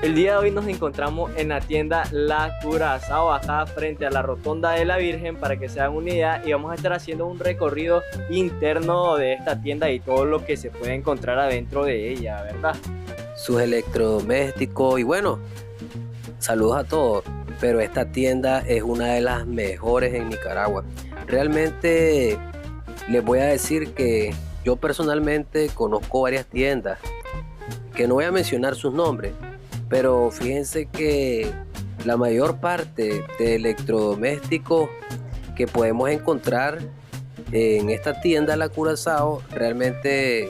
El día de hoy nos encontramos en la tienda La Curazao, acá frente a la Rotonda de la Virgen, para que se hagan una idea, y vamos a estar haciendo un recorrido interno de esta tienda y todo lo que se puede encontrar adentro de ella, ¿verdad? Sus electrodomésticos y bueno, saludos a todos, pero esta tienda es una de las mejores en Nicaragua. Realmente les voy a decir que yo personalmente conozco varias tiendas, que no voy a mencionar sus nombres, pero fíjense que la mayor parte de electrodomésticos que podemos encontrar en esta tienda La Curazao realmente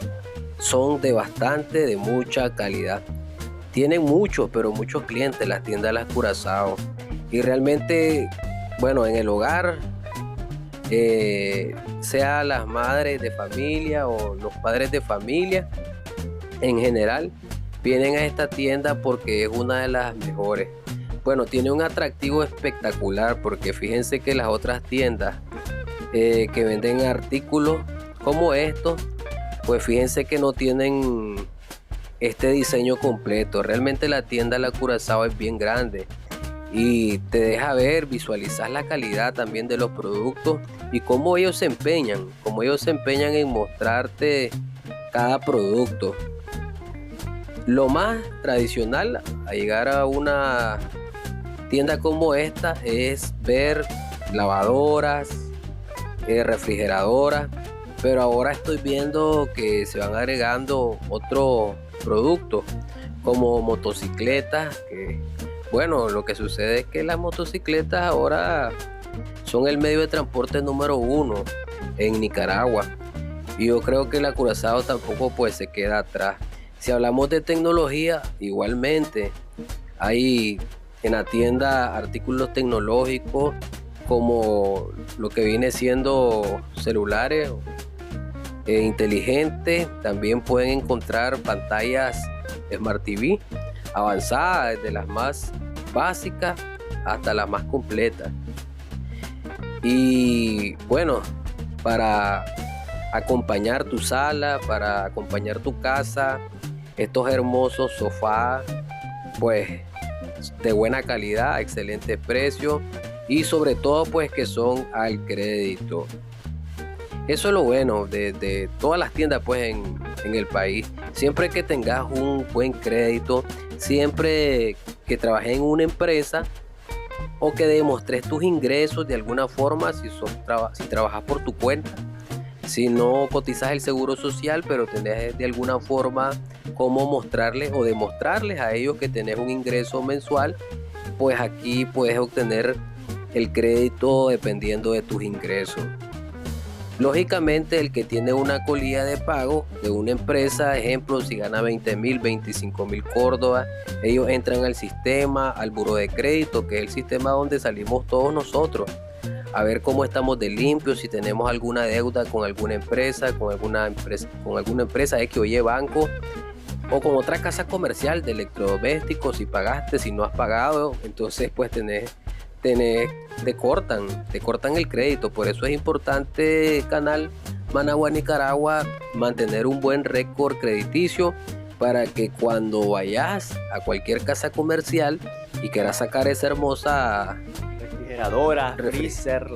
son de mucha calidad. Tienen muchos, pero muchos clientes las tiendas La Curazao. Y realmente, bueno, en el hogar, sea las madres de familia o los padres de familia, en general, vienen a esta tienda porque es una de las mejores. Bueno, tiene un atractivo espectacular porque fíjense que las otras tiendas que venden artículos como estos, pues fíjense que no tienen este diseño completo. Realmente la tienda La Curazao es bien grande y te deja ver, visualizar la calidad también de los productos y cómo ellos se empeñan, en mostrarte cada producto. Lo más tradicional a llegar a una tienda como esta es ver lavadoras, refrigeradoras, pero ahora estoy viendo que se van agregando otros productos como motocicletas, que bueno, lo que sucede es que las motocicletas ahora son el medio de transporte número uno en Nicaragua y yo creo que La Curazao tampoco pues se queda atrás. Si hablamos de tecnología, igualmente hay en la tienda artículos tecnológicos como lo que viene siendo celulares inteligentes. También pueden encontrar pantallas Smart TV avanzadas, desde las más básicas hasta las más completas. Y bueno, para acompañar tu sala, para acompañar tu casa, estos hermosos sofás, pues de buena calidad, excelente precio y sobre todo pues que son al crédito. Eso es lo bueno de todas las tiendas pues en el país. Siempre que tengas un buen crédito, siempre que trabajes en una empresa o que demuestres tus ingresos de alguna forma, si trabajas por tu cuenta, si no cotizas el seguro social, pero tenés de alguna forma cómo mostrarles o demostrarles a ellos que tenés un ingreso mensual, pues aquí puedes obtener el crédito dependiendo de tus ingresos. Lógicamente, el que tiene una colilla de pago de una empresa, ejemplo, si gana 20,000, 25,000 córdobas, ellos entran al sistema, al buró de crédito, que es el sistema donde salimos todos nosotros, a ver cómo estamos de limpios, si tenemos alguna deuda con alguna empresa, con alguna empresa X o Y banco, o con otra casa comercial de electrodomésticos. Si pagaste, si no has pagado, entonces pues te cortan el crédito. Por eso es importante, canal Managua Nicaragua, mantener un buen récord crediticio para que cuando vayas a cualquier casa comercial y quieras sacar esa hermosa Refrigeradora, freezer,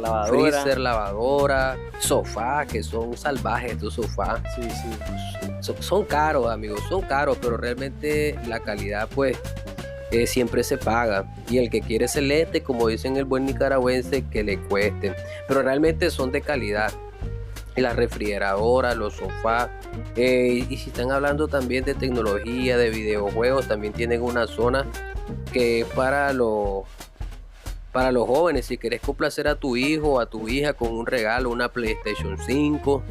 lavadora, sofá, que son salvajes estos sofás. Sí, sí. Son caros, amigos, son caros, pero realmente la calidad pues siempre se paga, y el que quiere excelente, como dicen el buen nicaragüense, que le cueste, pero realmente son de calidad. Las refrigeradoras, los sofás, y si están hablando también de tecnología, de videojuegos, también tienen una zona que es para los jóvenes. Si querés complacer a tu hijo o a tu hija con un regalo, una PlayStation 5,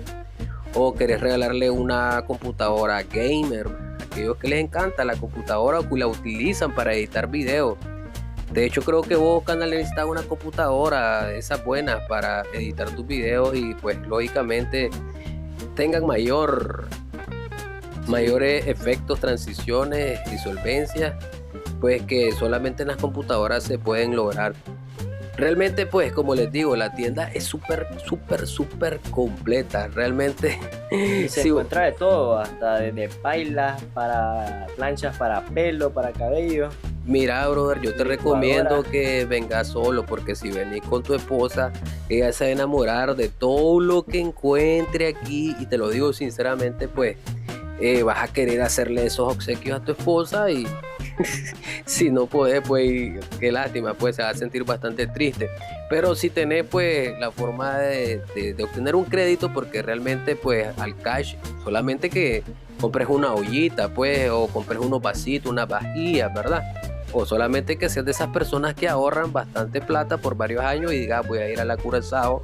o querés regalarle una computadora gamer, aquellos que les encanta la computadora o que la utilizan para editar videos. De hecho, creo que vos, canal, necesitas una computadora de esas buenas para editar tus videos y pues lógicamente tengan mayores efectos, transiciones, disolvencias, pues que solamente en las computadoras se pueden lograr. Realmente, pues, como les digo, la tienda es súper, súper, súper completa. Realmente, Y se sí, encuentra de todo, hasta desde pailas, para planchas, para pelo, para cabello, mira, brother, yo te licuadora. recomiendo que vengas solo, porque si venís con tu esposa, ella se va a enamorar de todo lo que encuentre aquí. Y te lo digo sinceramente, pues, vas a querer hacerle esos obsequios a tu esposa y si no podés, pues qué lástima, pues se va a sentir bastante triste. Pero si tenés pues la forma de obtener un crédito, porque realmente pues al cash, solamente que compres una ollita, pues, o compres unos vasitos, unas vajillas, ¿verdad? O solamente que seas de esas personas que ahorran bastante plata por varios años y digas, voy a ir a la Curazao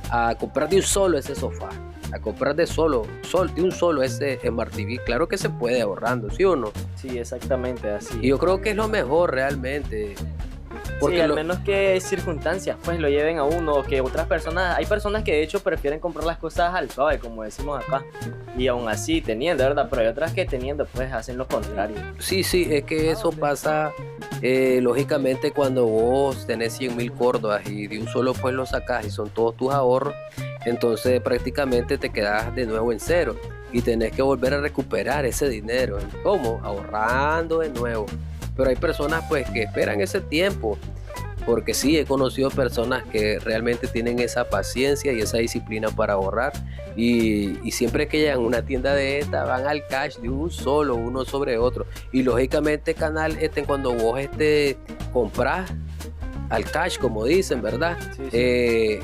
a comprar de un solo ese sofá, a comprar de un solo ese Smart TV. Claro que se puede ahorrando, ¿sí o no? Sí, exactamente así. Y yo creo que es lo mejor realmente. Sí, Porque al menos que circunstancias pues lo lleven a uno, o que otras personas, hay personas que de hecho prefieren comprar las cosas al suave, como decimos acá, y aún así teniendo, ¿verdad? Pero hay otras que teniendo pues hacen lo contrario. sí, sí, es que eso pasa lógicamente cuando vos tenés 100.000 córdobas y de un solo pues lo sacás y son todos tus ahorros, entonces prácticamente te quedas de nuevo en cero y tenés que volver a recuperar ese dinero. ¿Cómo? Ahorrando de nuevo. Pero hay personas pues que esperan ese tiempo, porque sí, he conocido personas que realmente tienen esa paciencia y esa disciplina para ahorrar y siempre que llegan a una tienda de esta van al cash de un solo, uno sobre otro. Y lógicamente, canal, cuando vos compras al cash, como dicen, ¿verdad? Sí, sí.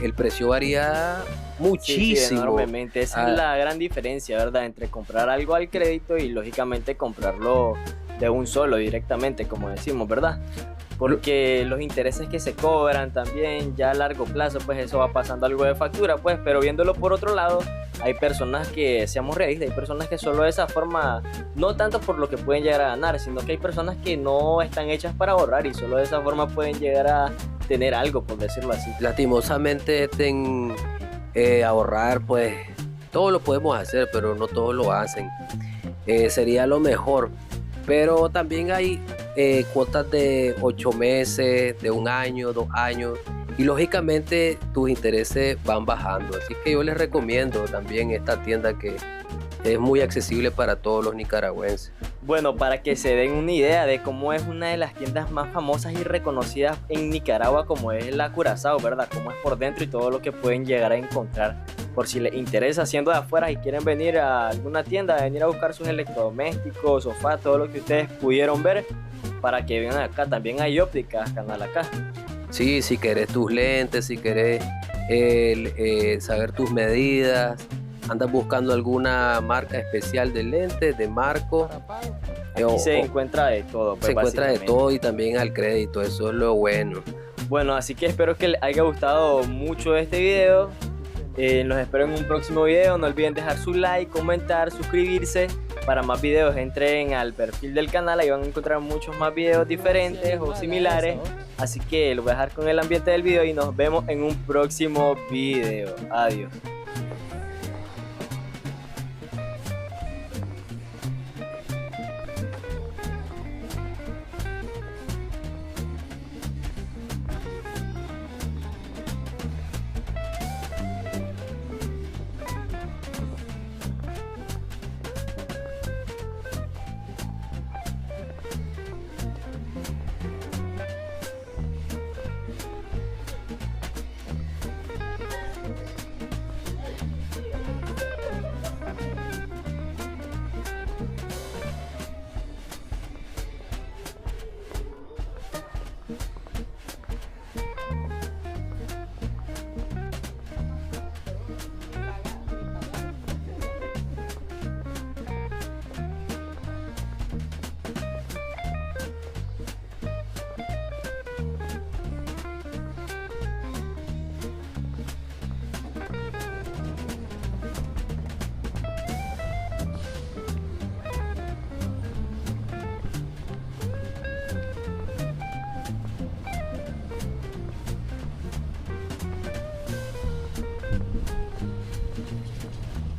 El precio varía Sí, muchísimo. enormemente. Esa Ah, es la gran diferencia, ¿verdad? Entre comprar algo al crédito y lógicamente comprarlo de un solo directamente, como decimos, ¿verdad? Porque los intereses que se cobran también ya a largo plazo, pues eso va pasando algo de factura, pues, pero viéndolo por otro lado, hay personas que, seamos realistas, hay personas que solo de esa forma, no tanto por lo que pueden llegar a ganar, sino que hay personas que no están hechas para ahorrar y solo de esa forma pueden llegar a tener algo, por decirlo así. lastimosamente, ahorrar, pues todo lo podemos hacer, pero no todos lo hacen. Sería lo mejor. Pero también hay cuotas de 8 meses, de un año, 2 años. Y lógicamente tus intereses van bajando. Así que yo les recomiendo también esta tienda que es muy accesible para todos los nicaragüenses. Bueno, para que se den una idea de cómo es una de las tiendas más famosas y reconocidas en Nicaragua, como es la Curazao, ¿verdad? Cómo es por dentro y todo lo que pueden llegar a encontrar. Por si les interesa, siendo de afuera y quieren venir a alguna tienda, venir a buscar sus electrodomésticos, sofás, todo lo que ustedes pudieron ver, para que vengan acá. También hay ópticas, canal acá. Sí, si querés tus lentes, si querés saber tus medidas, andas buscando alguna marca especial de lentes, de marco. Aquí se encuentra de todo, pues, Se encuentra de básicamente. todo y también al crédito, eso es lo bueno. Bueno, así que espero que les haya gustado mucho este video. Los espero en un próximo video. No olviden dejar su like, comentar, suscribirse. Para más videos entren al perfil del canal. Ahí van a encontrar muchos más videos diferentes o similares. Así que los voy a dejar con el ambiente del video y nos vemos en un próximo video. Adiós.